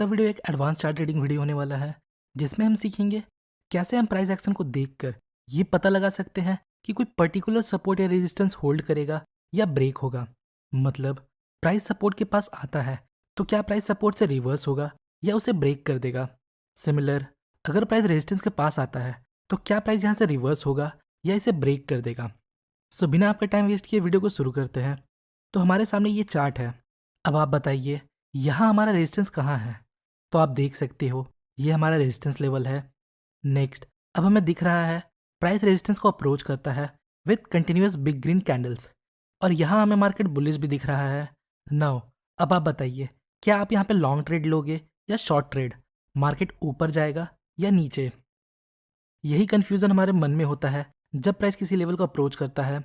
का वीडियो एक advance chart reading video होने वाला है जिसमें हम सीखेंगे कैसे हम प्राइस एक्शन को देखकर ये पता लगा सकते हैं कि कोई पर्टिकुलर सपोर्ट या रेजिस्टेंस होल्ड करेगा या ब्रेक होगा। मतलब प्राइस सपोर्ट के पास आता है तो क्या प्राइस सपोर्ट से रिवर्स होगा या उसे ब्रेक कर देगा। सिमिलर, अगर प्राइस रेजिस्टेंस के पास आता है तो क्या प्राइस यहाँ से रिवर्स होगा या इसे ब्रेक कर देगा। सो बिना आपका टाइम वेस्ट किए वीडियो को शुरू करते हैं। तो हमारे सामने ये चार्ट है। अब आप बताइए यहाँ हमारा रेजिस्टेंस कहाँ है। तो आप देख सकते हो ये हमारा रेजिस्टेंस लेवल है। नेक्स्ट, अब हमें दिख रहा है प्राइस रेजिस्टेंस को अप्रोच करता है with continuous big green candles, और यहाँ हमें मार्केट बुलिश भी दिख रहा है। नाउ अब आप बताइए क्या आप यहाँ पे लॉन्ग ट्रेड लोगे या शॉर्ट ट्रेड। मार्केट ऊपर जाएगा या नीचे। यही कन्फ्यूज़न हमारे मन में होता है जब प्राइस किसी लेवल को अप्रोच करता है।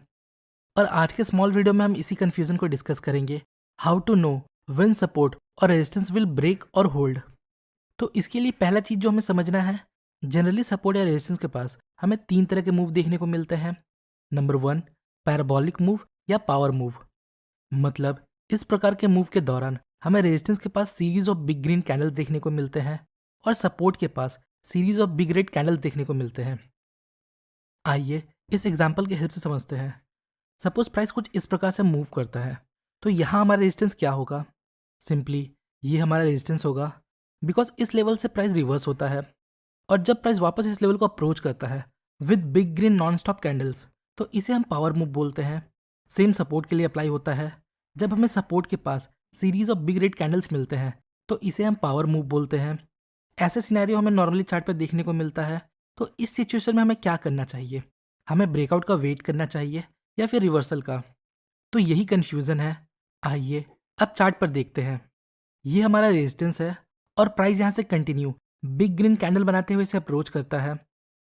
और आज के स्मॉल वीडियो में हम इसी कन्फ्यूज़न को डिस्कस करेंगे, how to know when support और रेजिस्टेंस विल ब्रेक और होल्ड। तो इसके लिए पहला चीज़ जो हमें समझना है, जनरली सपोर्ट या रेजिस्टेंस के पास हमें तीन तरह के मूव देखने को मिलते हैं। नंबर वन, पैराबोलिक मूव या पावर मूव। मतलब इस प्रकार के मूव के दौरान हमें रेजिस्टेंस के पास series of big green candles देखने को मिलते हैं और सपोर्ट के पास series of big red candles देखने को मिलते हैं। आइए इस एग्जाम्पल की हेल्प से समझते हैं। सपोज प्राइस कुछ इस प्रकार से मूव करता है तो यहाँ हमारा रेजिस्टेंस क्या होगा। सिंपली ये हमारा रेजिस्टेंस होगा बिकॉज इस लेवल से प्राइस रिवर्स होता है, और जब प्राइस वापस इस लेवल को अप्रोच करता है with big green non stop candles तो इसे हम पावर मूव बोलते हैं। सेम सपोर्ट के लिए अप्लाई होता है। जब हमें सपोर्ट के पास series of big red candles मिलते हैं तो इसे हम पावर मूव बोलते हैं। ऐसे सिनेरियो हमें नॉर्मली चार्ट पर देखने को मिलता है। तो इस सिचुएशन में हमें क्या करना चाहिए, हमें ब्रेकआउट का वेट करना चाहिए या फिर रिवर्सल का। तो यही कन्फ्यूज़न है। आइए अब चार्ट पर देखते हैं। ये हमारा रेजिस्टेंस है और प्राइस यहाँ से कंटिन्यू बिग ग्रीन कैंडल बनाते हुए इसे अप्रोच करता है।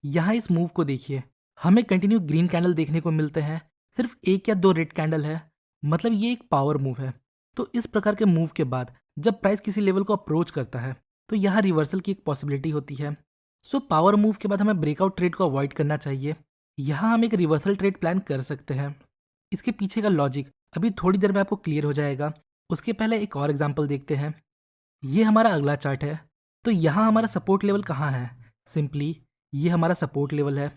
यहाँ इस मूव को देखिए, हमें कंटिन्यू ग्रीन कैंडल देखने को मिलते हैं, सिर्फ एक या दो रेड कैंडल है। मतलब ये एक पावर मूव है। तो इस प्रकार के मूव के बाद जब प्राइस किसी लेवल को अप्रोच करता है तो यहाँ रिवर्सल की एक पॉसिबिलिटी होती है। सो पावर मूव के बाद हमें ब्रेकआउट ट्रेड को अवॉइड करना चाहिए। यहाँ हम एक रिवर्सल ट्रेड प्लान कर सकते हैं। इसके पीछे का लॉजिक अभी थोड़ी देर में आपको क्लियर हो जाएगा। उसके पहले एक और एग्जांपल देखते हैं। ये हमारा अगला चार्ट है। तो यहाँ हमारा सपोर्ट लेवल कहाँ है। सिंपली ये हमारा सपोर्ट लेवल है।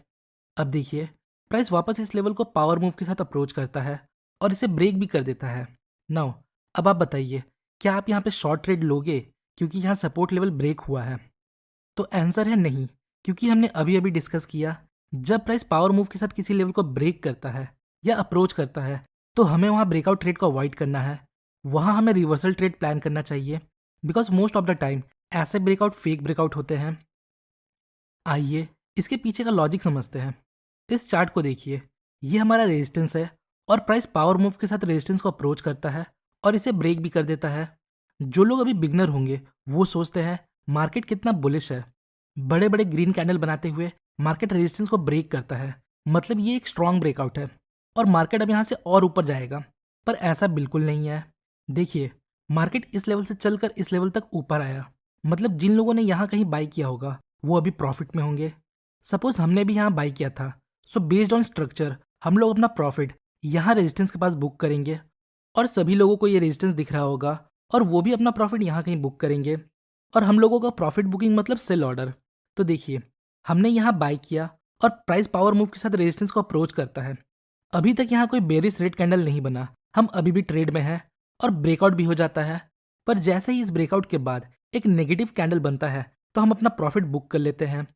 अब देखिए प्राइस वापस इस लेवल को पावर मूव के साथ अप्रोच करता है और इसे ब्रेक भी कर देता है। नाउ अब आप बताइए क्या आप यहाँ पे शॉर्ट ट्रेड लोगे क्योंकि यहाँ सपोर्ट लेवल ब्रेक हुआ है। तो आंसर है नहीं, क्योंकि हमने अभी अभी डिस्कस किया जब प्राइस पावर मूव के साथ किसी लेवल को ब्रेक करता है या अप्रोच करता है तो हमें वहाँ ब्रेकआउट ट्रेड को अवॉइड करना है। वहाँ हमें रिवर्सल ट्रेड प्लान करना चाहिए because most of the time ऐसे ब्रेकआउट फेक ब्रेकआउट होते हैं। आइए इसके पीछे का लॉजिक समझते हैं। इस चार्ट को देखिए, ये हमारा रेजिस्टेंस है और प्राइस पावर मूव के साथ रेजिस्टेंस को अप्रोच करता है और इसे ब्रेक भी कर देता है। जो लोग अभी बिगनर होंगे वो सोचते हैं मार्केट कितना बुलिश है, बड़े बड़े ग्रीन कैंडल बनाते हुए मार्केट रेजिस्टेंस को ब्रेक करता है, मतलब ये एक स्ट्रॉन्ग ब्रेकआउट है और मार्केट अब यहाँ से और ऊपर जाएगा। पर ऐसा बिल्कुल नहीं है। देखिए मार्केट इस लेवल से चलकर इस लेवल तक ऊपर आया, मतलब जिन लोगों ने यहाँ कहीं बाई किया होगा वो अभी प्रॉफिट में होंगे। सपोज हमने भी यहाँ बाई किया था, सो बेस्ड ऑन स्ट्रक्चर हम लोग अपना प्रॉफिट यहाँ रेजिस्टेंस के पास बुक करेंगे और सभी लोगों को ये रेजिस्टेंस दिख रहा होगा और वो भी अपना प्रॉफिट यहाँ कहीं बुक करेंगे। और हम लोगों का प्रॉफिट बुकिंग मतलब सेल ऑर्डर। तो देखिए हमने यहाँ बाई किया और प्राइस पावर मूव के साथ रेजिस्टेंस को अप्रोच करता है। अभी तक यहाँ कोई बेरिश रेड कैंडल नहीं बना, हम अभी भी ट्रेड में हैं और ब्रेकआउट भी हो जाता है। पर जैसे ही इस ब्रेकआउट के बाद एक नेगेटिव कैंडल बनता है तो हम अपना प्रॉफिट बुक कर लेते हैं,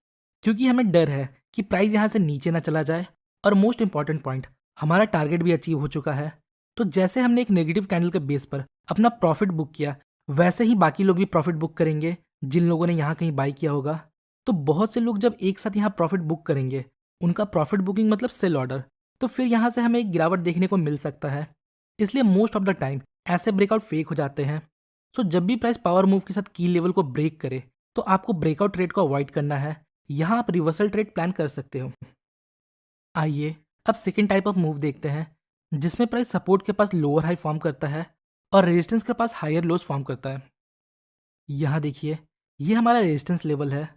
क्योंकि हमें डर है कि प्राइस यहाँ से नीचे ना चला जाए। और मोस्ट इंपॉर्टेंट पॉइंट, हमारा टारगेट भी अचीव हो चुका है। तो जैसे हमने एक नेगेटिव कैंडल के बेस पर अपना प्रॉफिट बुक किया, वैसे ही बाकी लोग भी प्रॉफिट बुक करेंगे जिन लोगों ने यहाँ कहीं बाई किया होगा। तो बहुत से लोग जब एक साथ यहाँ प्रॉफिट बुक करेंगे, उनका प्रॉफिट बुकिंग मतलब सेल ऑर्डर, तो फिर यहाँ से हमें एक गिरावट देखने को मिल सकता है। इसलिए मोस्ट ऑफ द टाइम ऐसे ब्रेकआउट फेक हो जाते हैं। सो जब भी प्राइस पावर मूव के साथ की लेवल को ब्रेक करे तो आपको ब्रेकआउट ट्रेड को अवॉइड करना है। यहाँ आप रिवर्सल ट्रेड प्लान कर सकते हो। आइए अब सेकेंड टाइप ऑफ मूव देखते हैं, जिसमें प्राइस सपोर्ट के पास लोअर हाई फॉर्म करता है और रेजिस्टेंस के पास हायर लोज फॉर्म करता है। यहाँ देखिए ये हमारा रेजिस्टेंस लेवल है।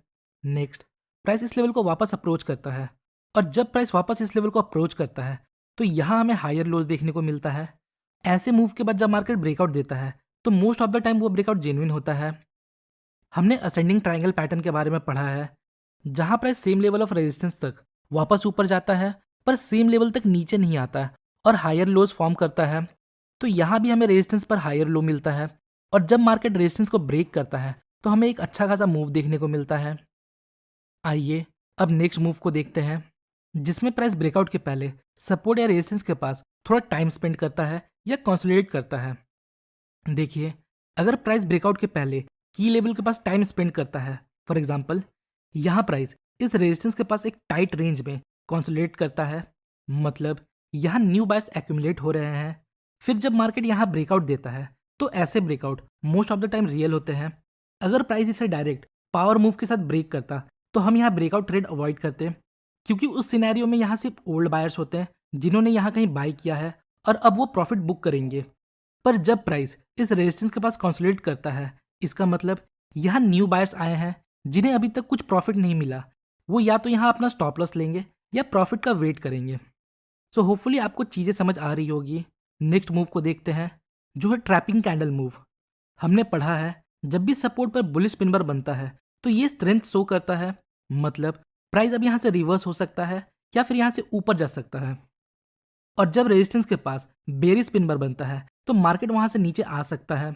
नेक्स्ट, प्राइस इस लेवल को वापस अप्रोच करता है और जब प्राइस वापस इस लेवल को अप्रोच करता है तो यहाँ हमें हायर लोज देखने को मिलता है। ऐसे मूव के बाद जब मार्केट ब्रेकआउट देता है तो मोस्ट ऑफ द टाइम वो ब्रेकआउट जेन्युइन होता है। हमने असेंडिंग ट्रायंगल पैटर्न के बारे में पढ़ा है, जहां price same level of resistance तक वापस ऊपर जाता है पर सेम लेवल तक नीचे नहीं आता है और हायर लोज फॉर्म करता है। तो यहाँ भी हमें रेजिस्टेंस पर हायर लो मिलता है और जब मार्केट रेजिस्टेंस को ब्रेक करता है तो हमें एक अच्छा खासा मूव देखने को मिलता है। आइए अब नेक्स्ट मूव को देखते हैं, जिसमें प्राइस ब्रेकआउट के पहले सपोर्ट या रेजिस्टेंस के पास थोड़ा टाइम स्पेंड करता है या कंसोलिडेट करता है। देखिए, अगर प्राइस ब्रेकआउट के पहले की लेवल के पास टाइम स्पेंड करता है, फॉर एग्जांपल यहाँ प्राइस इस रेजिस्टेंस के पास एक टाइट रेंज में कंसोलिडेट करता है, मतलब यहाँ न्यू बायर्स एक्यूमुलेट हो रहे हैं। फिर जब मार्केट यहाँ ब्रेकआउट देता है तो ऐसे breakout most of the time real होते हैं। अगर प्राइस इसे डायरेक्ट पावर मूव के साथ ब्रेक करता तो हम यहाँ ब्रेकआउट ट्रेड अवॉइड करते, क्योंकि उस सिनेरियो में यहाँ सिर्फ ओल्ड बायर्स होते हैं जिन्होंने यहाँ कहीं बाय किया है और अब वो प्रॉफिट बुक करेंगे। पर जब प्राइस इस रेजिस्टेंस के पास कंसोलिडेट करता है, इसका मतलब यहाँ न्यू बायर्स आए हैं जिन्हें अभी तक कुछ प्रॉफिट नहीं मिला। वो या तो यहाँ अपना स्टॉप लॉस लेंगे या प्रॉफिट का वेट करेंगे। सो होपफुली आपको चीज़ें समझ आ रही होगी। नेक्स्ट मूव को देखते हैं, जो है ट्रैपिंग कैंडल मूव। हमने पढ़ा है जब भी सपोर्ट पर बुलिश पिन बार बनता है तो ये स्ट्रेंथ शो करता है, मतलब प्राइस अब यहाँ से रिवर्स हो सकता है या फिर यहाँ से ऊपर जा सकता है। और जब रेजिस्टेंस के पास बेरिश पिन बार बनता है तो मार्केट वहाँ से नीचे आ सकता है।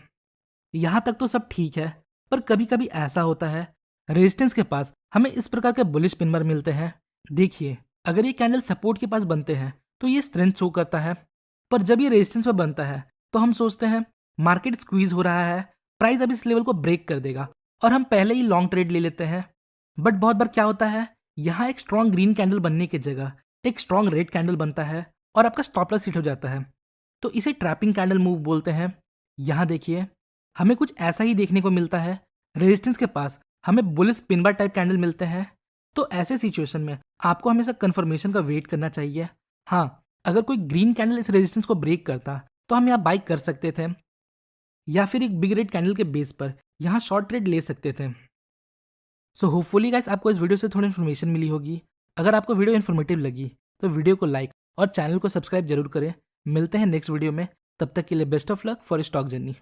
यहाँ तक तो सब ठीक है, पर कभी कभी ऐसा होता है रेजिस्टेंस के पास हमें इस प्रकार के बुलिश पिन बार मिलते हैं। देखिए, अगर ये कैंडल सपोर्ट के पास बनते हैं तो ये स्ट्रेंथ शो करता है, पर जब ये रेजिस्टेंस पर बनता है तो हम सोचते हैं मार्केट स्क्वीज हो रहा है, प्राइस अब इस लेवल को ब्रेक कर देगा और हम पहले ही लॉन्ग ट्रेड ले लेते हैं। बट बहुत बार क्या होता है, यहाँ एक स्ट्रॉन्ग ग्रीन कैंडल बनने की जगह एक स्ट्रॉन्ग रेड कैंडल बनता है और आपका स्टॉप लॉस हिट हो जाता है। तो इसे ट्रैपिंग कैंडल मूव बोलते हैं। यहाँ देखिए, हमें कुछ ऐसा ही देखने को मिलता है। रेजिस्टेंस के पास हमें bullish pin bar type candle मिलते हैं। तो ऐसे सिचुएशन में आपको हमेशा कंफर्मेशन का वेट करना चाहिए। हाँ, अगर कोई ग्रीन कैंडल इस रेजिस्टेंस को ब्रेक करता तो हम यहाँ बाई कर सकते थे या फिर एक बिग रेड कैंडल के बेस पर यहाँ शॉर्ट ट्रेड ले सकते थे। सो होपफुली गाइस आपको इस वीडियो से थोड़ी इन्फॉर्मेशन मिली होगी। अगर आपको वीडियो इन्फॉर्मेटिव लगी तो वीडियो को लाइक और चैनल को सब्सक्राइब जरूर करें। मिलते हैं नेक्स्ट वीडियो में, तब तक के लिए best of luck for stock journey.